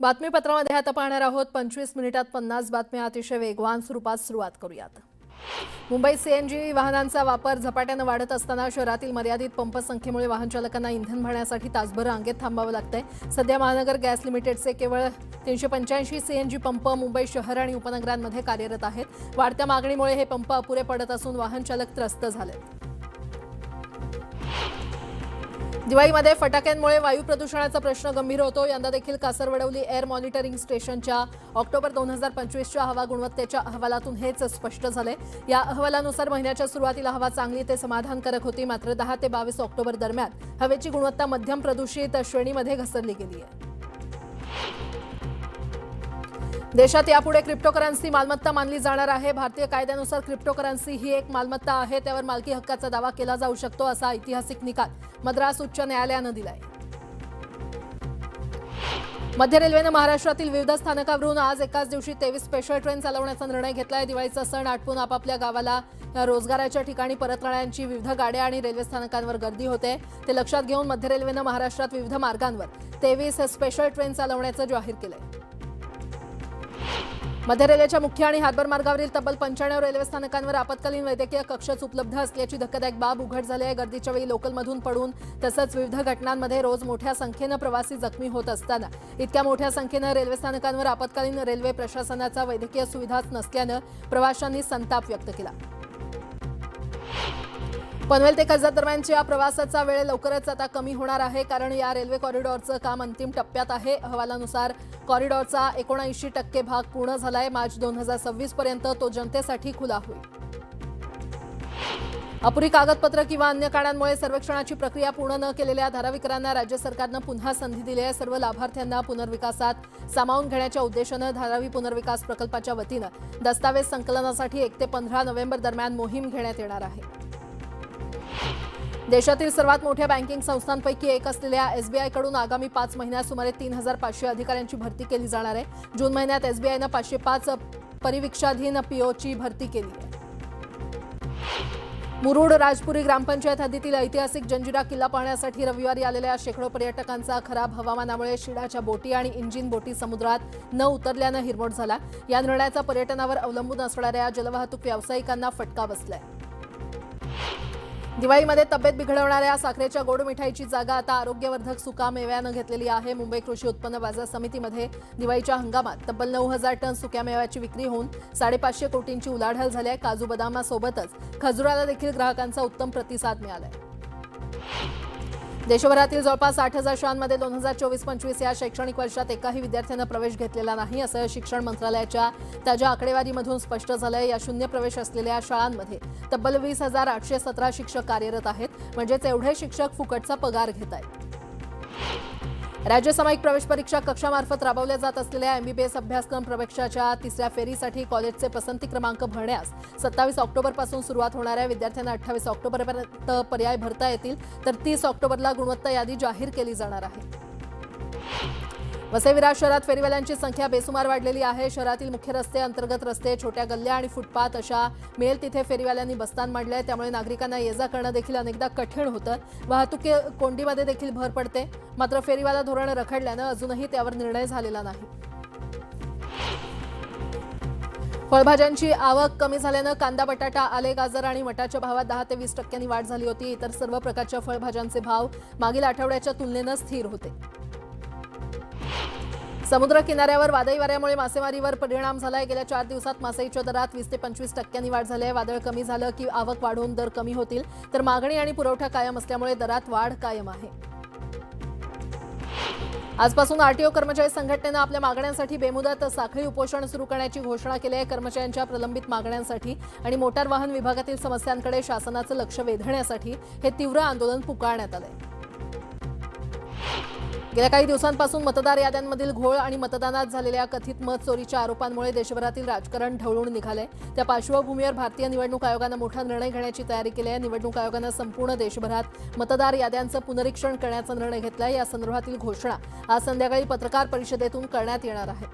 बातमीपत्रामध्ये आता पाहणार आहोत 25 मिनिटात 50 बातम्या अतिशय वेगवान स्वरूपात सुरुवात करूयात। मुंबईत सीएनजी वाहनांचा वापर झपाट्याने वाढत असताना शहरातील मर्यादित पंप संख्येमुळे वाहन चालकांना इंधन भरण्यासाठी तासभर रांगेत थांबावं लागतंय। सध्या महानगर गॅस लिमिटेडचे केवळ 385 सीएनजी पंप मुंबई शहर आणि उपनगरांमध्ये कार्यरत आहेत। वाढत्या मागणीमुळे हे पंप अपुरे पडत असून वाहन चालक त्रस्त झालेत। दिवाळीमध्ये फटाक्यांमुळे वायू प्रदूषणाचा प्रश्न गंभीर होतो। यंदा देखील कासरवडवली एअर मॉनिटरिंग स्टेशनच्या ऑक्टोबर 2025च्या हवा गुणवत्तेच्या अहवालातून हेच स्पष्ट झाले। या अहवालानुसार महिन्याच्या सुरुवातीला हवा चांगली ते समाधानकारक होती, मात्र 10 ते 22 ऑक्टोबर दरम्यान हवेची गुणवत्ता मध्यम प्रदूषित श्रेणीमध्ये घसरली गेली आहे। देशात यापुढे क्रिप्टोकरन्सी मालमत्ता मानली जाणार आहे। भारतीय कायद्यानुसार क्रिप्टोकरन्सी ही एक मालमत्ता आहे, त्यावर मालकी हक्काचा दावा केला जाऊ शकतो, असा ऐतिहासिक निकाल मद्रास उच्च न्यायालयानं दिलाय। मध्य रेल्वेनं महाराष्ट्रातील विविध स्थानकावरून आज एकाच दिवशी 23 स्पेशल ट्रेन चालवण्याचा निर्णय घेतलाय। दिवाळीचा सण आटपून आपापल्या गावाला रोजगाराच्या ठिकाणी परतणाऱ्यांची विविध गाड्या आणि रेल्वे स्थानकांवर गर्दी होते। ते लक्षात घेऊन मध्य रेल्वेनं महाराष्ट्रात विविध मार्गांवर 23 स्पेशल ट्रेन चालवण्याचं जाहीर केलंय। मध्य रेल्वेच्या मुख्य आणि हार्बर मार्गावरील तब्बल 95 रेल्वे स्थानकांवर आपत्कालीन वैद्यकीय कक्षच उपलब्ध असल्याची धक्कादायक बाब उघड झाली आहे। गर्दीच्या वेळी लोकलमधून पडून तसंच विविध घटनांमध्ये रोज मोठ्या संख्येनं प्रवासी जखमी होत असताना इतक्या मोठ्या संख्येनं रेल्वे स्थानकांवर आपत्कालीन रेल्वे प्रशासनाचा वैद्यकीय सुविधाच नसल्यानं प्रवाशांनी संताप व्यक्त केला। पनवेल ते कर्जत दरम्यानच्या प्रवासाचा वेळ लवकरच आता कमी होणार आहे, कारण या रेल्वे कॉरिडॉरचं काम अंतिम टप्प्यात आहे। अहवालानुसार कॉरिडॉरचा 79% भाग पूर्ण झालाय। मार्च 2026 पर्यंत तो जनतेसाठी खुला होईल। अपुरी कागदपत्र किंवा अन्य कारणांमुळे सर्वेक्षणाची प्रक्रिया पूर्ण न केलेल्या धारावीकरांना राज्य सरकारनं पुन्हा संधी दिली आहे। सर्व लाभार्थ्यांना पुनर्विकासात सामावून घेण्याच्या उद्देशानं धारावी पुनर्विकास प्रकल्पाच्या वतीनं दस्तावेज संकलनासाठी 1 ते 15 नोव्हेंबर दरम्यान मोहीम घेण्यात येणार आहे। देशातील सर्वात मोठ्या बँकिंग संस्थांपैकी एक असलेल्या एसबीआयकडून आगामी 5 महिन्यात सुमारे 3500 अधिकाऱ्यांची भरती केली जाणार आहे। जून महिन्यात एसबीआयनं 505 परिवीक्षाधीन पीओची भरती केली आहे। मुरुड राजपुरी ग्रामपंचायत हद्दीतील ऐतिहासिक जंजिरा किल्ला पाहण्यासाठी रविवारी आलेल्या शेकडो पर्यटकांचा खराब हवामानामुळे शिडाच्या बोटी आणि इंजिन बोटी समुद्रात न उतरल्यानं हिरमोड झाला। या निर्णयाचा पर्यटनावर अवलंबून असणाऱ्या जलवाहतूक व्यावसायिकांना फटका बसलाय। दिवाळीमध्ये तब्येत बिघडवणाऱ्या साखरेच्या गोड मिठाईची जागा आता आरोग्यवर्धक सुका मेव्यानं घेतलेली आहे। मुंबई कृषी उत्पन्न बाजार समितीमध्ये दिवाळीच्या हंगामात तब्बल 9000 टन सुक्या मेव्याची विक्री होऊन 550 कोटींची उलाढाल झाली आहे। काजू बदामासोबतच खजुराला देखील ग्राहकांचा उत्तम प्रतिसाद मिळालाय। देशभरातील जवळपास 80,000 शाळांमध्ये 2024-25 या शैक्षणिक वर्षात एकाही विद्यार्थ्यानं प्रवेश घेतलेला नाही, असं शिक्षण मंत्रालयाच्या ताज्या आकडेवारीमधून स्पष्ट झालंय। या शून्य प्रवेश असलेल्या शाळांमध्ये तब्बल 20,817 शिक्षक कार्यरत आहेत, म्हणजेच एवढे शिक्षक फुकटचा पगार घेत आहेत। राज्य सामायिक प्रवेश परीक्षा कक्षामार्फत राबवल्या जात असलेल्या एमबीबीएस अभ्यासक्रम प्रवेशाच्या तिसऱ्या फेरीसाठी कॉलेजचे पसंती क्रमांक भरण्यास 27 ऑक्टोबरपासून सुरुवात होणार आहे। विद्यार्थ्यांना 28 ऑक्टोबरपर्यंत पर्याय भरता येतील, तर 30 ऑक्टोबरला गुणवत्ता यादी जाहीर केली जाणार आहे। वसई विरार शहरात फेरीवाल्यांची संख्या बेसुमार वाढलेली आहे। शहरातील मुख्य रस्ते, अंतर्गत रस्ते, छोट्या गल्ल्या आणि फुटपाथ अशा मिळेल तिथे फेरीवाल्यांनी बस्तान मांडलंय। त्यामुळे नागरिकांना ये जा करणं देखील अनेकदा कठीण होतं। वाहतूक कोंडीमध्ये देखील भर पडते, मात्र फेरीवाला धोरण रखडल्यानं अजूनही त्यावर निर्णय झालेला नाही। फळभाज्यांची आवक कमी झाल्यानं कांदा, बटाटा, आले, गाजर आणि मटाच्या भावात 10 ते 20% वाढ झाली होती। इतर सर्व प्रकारच्या फळभाज्यांचे भाव मागील आठवड्याच्या तुलनेनं स्थिर होते। समुद्र किनाऱ्यावर वादळी वाऱ्यामुळे मासेमारीवर परिणाम झालाय। गेल्या 4 दिवसात मासळीच्या दरात 20 ते 25% वाढ झाली आहे। वादळ कमी झालं की आवक वाढून दर कमी होतील, तर मागणी आणि पुरवठा कायम असल्यामुळे दरात वाढ कायम आहे। आजपासून आरटीओ कर्मचारी संघटनेनं आपल्या मागण्यांसाठी बेमुदत साखळी उपोषण सुरू करण्याची घोषणा केली आहे। कर्मचाऱ्यांच्या प्रलंबित मागण्यांसाठी आणि मोटार वाहन विभागातील समस्यांकडे शासनाचं लक्ष वेधण्यासाठी हे तीव्र आंदोलन पुकारण्यात आलंय। गेल्या काही दिवसांपासून मतदार याद्यांमधील घोळ आणि मतदानात झालेल्या कथित मत चोरीच्या आरोपांमुळे देशभरातील राजकारण ढवळून निघाले। त्या पार्श्वभूमीवर भारतीय निवडणूक आयोगानं मोठा निर्णय घेण्याची तयारी केली आहे। निवडणूक आयोगानं संपूर्ण देशभरात मतदार याद्यांचं पुनरीक्षण करण्याचा निर्णय घेतलाय। या संदर्भातील घोषणा आज संध्याकाळी पत्रकार परिषदेतून करण्यात येणार आहे।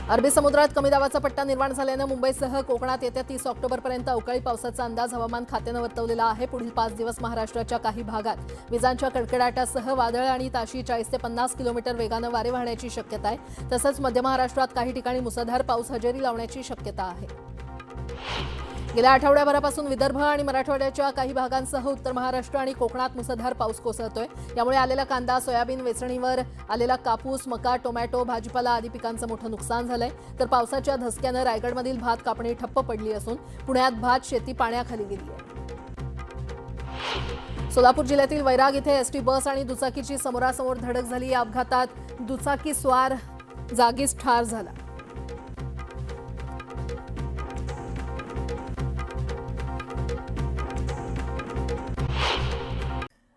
अरबी समुद्रात कमी दाबाचा पट्टा निर्माण झाल्यानं मुंबईसह कोकणात येत्या 30 ऑक्टोबरपर्यंत अवकाळी पावसाचा अंदाज हवामान खात्यानं वर्तवलेला आहे. पुढील 5 दिवस महाराष्ट्राच्या काही भागात विजांच्या कडकडाटासह वादळ आणि ताशी 40 ते 50 किलोमीटर वेगानं वारे वाहण्याची शक्यता आहे. तसंच मध्य महाराष्ट्रात काही ठिकाणी मुसळधार पाऊस हजेरी लावण्याची शक्यता आहे. गेल्या आठवड्याभरापासून विदर्भ आणि मराठवाड्याच्या काही भागांसह उत्तर महाराष्ट्र आणि कोकणात मुसळधार पाऊस कोसळतोय. यामुळे आलेला कांदा, सोयाबीन, वेचणीवर आलेला कापूस, मका, टोमॅटो, भाजीपाला आदी पिकांचं मोठं नुकसान झालंय. तर पावसाच्या धसक्यानं रायगडमधील भात कापणी ठप्प पडली असून पुण्यात भात शेती पाण्याखाली गेली आहे. सोलापूर जिल्ह्यातील वैराग इथे एसटी बस आणि दुचाकीची समोरासमोर धडक झाली. या अपघातात दुचाकी स्वार जागीच ठार झाला.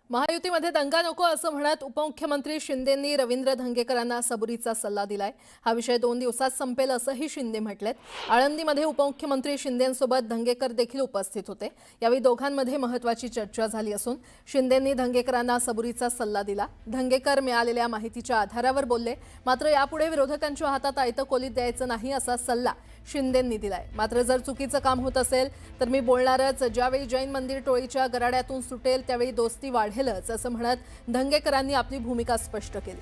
महायुतीमध्ये दंगा नको असं म्हणत उपमुख्यमंत्री शिंदेंनी रवींद्र धंगेकरांना सबुरीचा सल्ला दिलाय. हा विषय 2 दिवसात संपेल असंही शिंदे म्हटलेत. आळंदीमध्ये उपमुख्यमंत्री शिंदेंसोबत धंगेकर देखील उपस्थित होते. यावेळी दोघांमध्ये महत्त्वाची चर्चा झाली असून शिंदेंनी धंगेकरांना सबुरीचा सल्ला दिला. धंगेकर मिळालेल्या माहितीच्या आधारावर बोलले. मात्र यापुढे विरोधकांच्या हातात आयतं कोलीत द्यायचं नाही असा सल्ला शिंदेंनी दिलाय. मात्र जर चुकीचं काम होत असेल तर मी बोलणारच. ज्यावेळी जैन मंदिर टोळीच्या गराड्यातून सुटेल त्यावेळी दोस्ती वाढेलच असं म्हणत धंगेकरांनी आपली भूमिका स्पष्ट केली.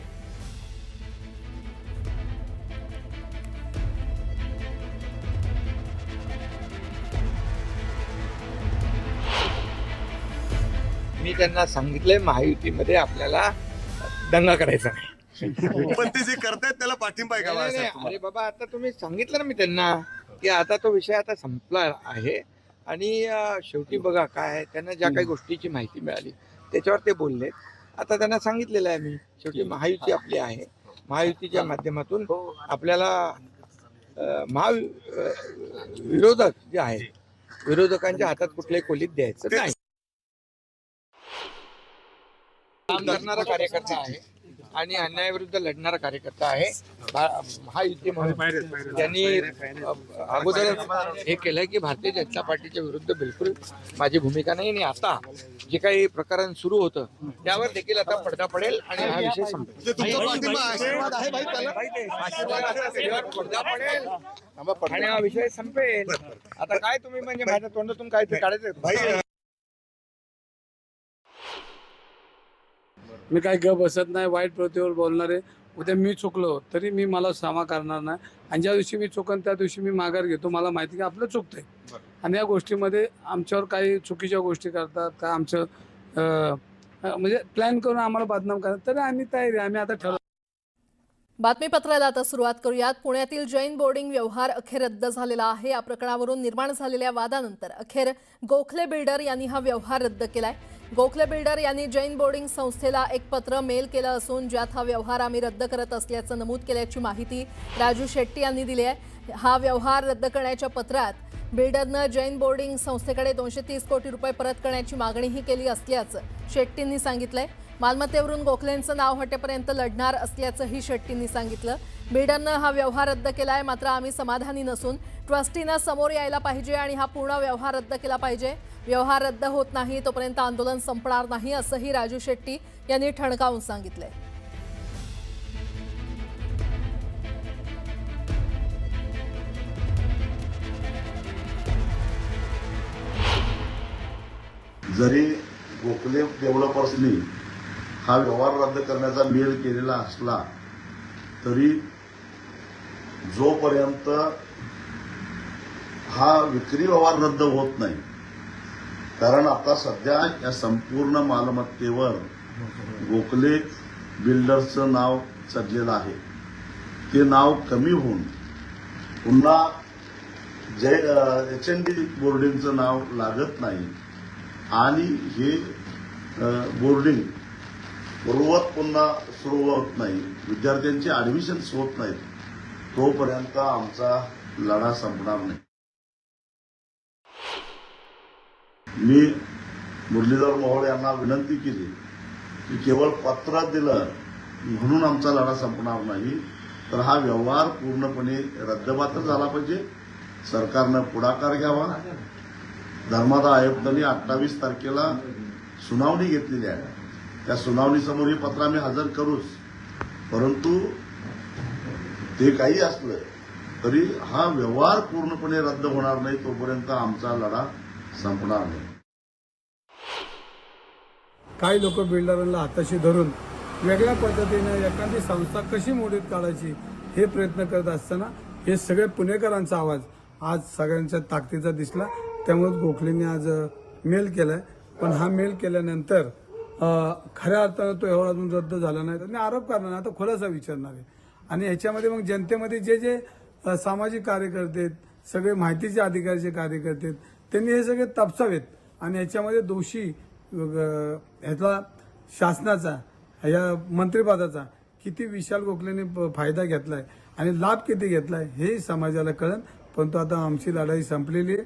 मी त्यांना सांगितलंय महायुतीमध्ये आपल्याला दंगा करायचा नाही. पण ते जे करतायत त्याला पाठिंबा आहे का? अरे बाबा, आता तुम्ही सांगितलं ना मी त्यांना की आता तो विषय आता संपला आहे आणि शेवटी बघा काय आहे, त्यांना ज्या काही गोष्टीची माहिती मिळाली त्याच्यावर ते बोलले. आता त्यांना सांगितलेलं आहे मी, शेवटी महायुती आपली आहे. महायुतीच्या माध्यमातून आपल्याला विरोधक जे आहेत विरोधकांच्या हातात कुठल्याही कोलीत द्यायचं नाही. काम करणारा कार्यकर्ता आहे आणि अन्यायाविरुद्ध लढणारा कार्यकर्ता आहे. महायुती म्हणून त्यांनी अगोदर हे केलंय की भारतीय जनता पार्टीच्या विरुद्ध बिलकुल माझी भूमिका नाही. आणि आता जे काही प्रकरण सुरू होतं त्यावर देखील आता पडदा पडेल आणि हा विषय संपेल. पडदा पडेल आणि हा विषय संपेल. आता काय तुम्ही म्हणजे माझ्या तोंडातून काय ते काढायचं? मी काही गप बसत नाही. वाईट प्रवृत्तीवर बोलणारे उद्या मी चुकलो तरी मी मला क्षमा करणार नाही. आणि ज्या दिवशी मी चुकन त्या दिवशी मी माघार घेतो. मला माहिती की आपलं चुकतंय आणि या गोष्टीमध्ये आमच्यावर काही चुकीच्या गोष्टी करतात का आमचं म्हणजे प्लॅन करून आम्हाला बदनाम करतात तरी आम्ही तयारी. आम्ही आता ठरवलं. बातमीपत्राला आता सुरुवात करूयात. पुण्यातील जैन बोर्डिंग व्यवहार अखेर रद्द झालेला आहे. या प्रकरणावरून निर्माण झालेल्या वादानंतर अखेर गोखले बिल्डर यांनी हा व्यवहार रद्द केलाय. गोखले बिल्डर यांनी जैन बोर्डिंग संस्थेला एक पत्र मेल केलं असून ज्यात हा व्यवहार आम्ही रद्द करत असल्याचं नमूद केल्याची माहिती राजू शेट्टी यांनी दिली आहे. हा व्यवहार रद्द करण्याच्या पत्रात बिल्डरनं जैन बोर्डिंग संस्थेकडे 230 कोटी रुपये परत करण्याची मागणीही केली असल्याचं शेट्टींनी सांगितलंय. मालमत्तेवरून गोखलेंचं नाव हटेपर्यंत लढणार असल्याचंही शेट्टींनी सांगितलं. बिल्डरनं हा व्यवहार रद्द केलाय. मात्र आम्ही समाधानी नसून ट्रस्टीनं समोर यायला पाहिजे आणि हा पूर्ण व्यवहार रद्द केला पाहिजे. व्यवहार रद्द होत नाही तोपर्यंत आंदोलन संपणार नाही असंही राजू शेट्टी यांनी ठणकावून सांगितलंय. जरी गोखले डेव्हलपर्सनी हा व्यवहार रद्द करण्याचा मेल केलेला असला तरी जोपर्यंत हा विक्री व्यवहार रद्द होत नाही, कारण आता सध्या या संपूर्ण मालमत्तेवर गोखले बिल्डर्सचं नाव चढलेलं आहे. ते नाव कमी होऊन पुन्हा HND बोर्डिंगचं नाव लागत नाही आणि हे बोर्डिंग पूर्ववत पुन्हा सुरू होत नाही, विद्यार्थ्यांची ऍडमिशन्स होत नाहीत, तोपर्यंत आमचा लढा संपणार नाही. मी मुरलीधर मोहोळ यांना विनंती केली की केवळ पत्र दिलं म्हणून आमचा लढा संपणार नाही, तर हा व्यवहार पूर्णपणे रद्दबातल झाला पाहिजे. सरकारनं पुढाकार घ्यावा. धर्मादाय आयुक्तांनी 28 तारखेला सुनावणी घेतलेली आहे. त्या सुनावणीसमोर हे पत्र आम्ही हजर करूच, परंतु ते काही असलं तरी हा व्यवहार पूर्णपणे रद्द होणार नाही तोपर्यंत आमचा लढा संपणार नाही. काही लोक बिल्डरांना हाताशी धरून वेगळ्या पद्धतीने एखादी संस्था कशी मोडीत काढायची हे प्रयत्न करत असताना हे सगळे पुणेकरांचा आवाज आज सगळ्यांच्या ताकदीचा दिसला. त्यामुळे गोखलेंनी आज मेल केलाय. पण हा मेल केल्यानंतर खऱ्या अर्थानं तो एवढा अजून रद्द झाला नाही. त्यांनी आरोप करणार नाही, आता खुलासा विचारणार आहे. आणि याच्यामध्ये मग जनतेमध्ये जे जे सामाजिक कार्यकर्ते आहेत, सगळे माहितीचे अधिकाराचे कार्यकर्ते आहेत, त्यांनी हे सगळे तपासावेत आणि याच्यामध्ये दोषी ह्यातला शासनाचा या मंत्रिपदाचा किती विशाल गोखलेने फायदा घेतलाय आणि लाभ किती घेतलाय हे समाजाला कळेल. परंतु आता आमची लढाई संपलेली आहे.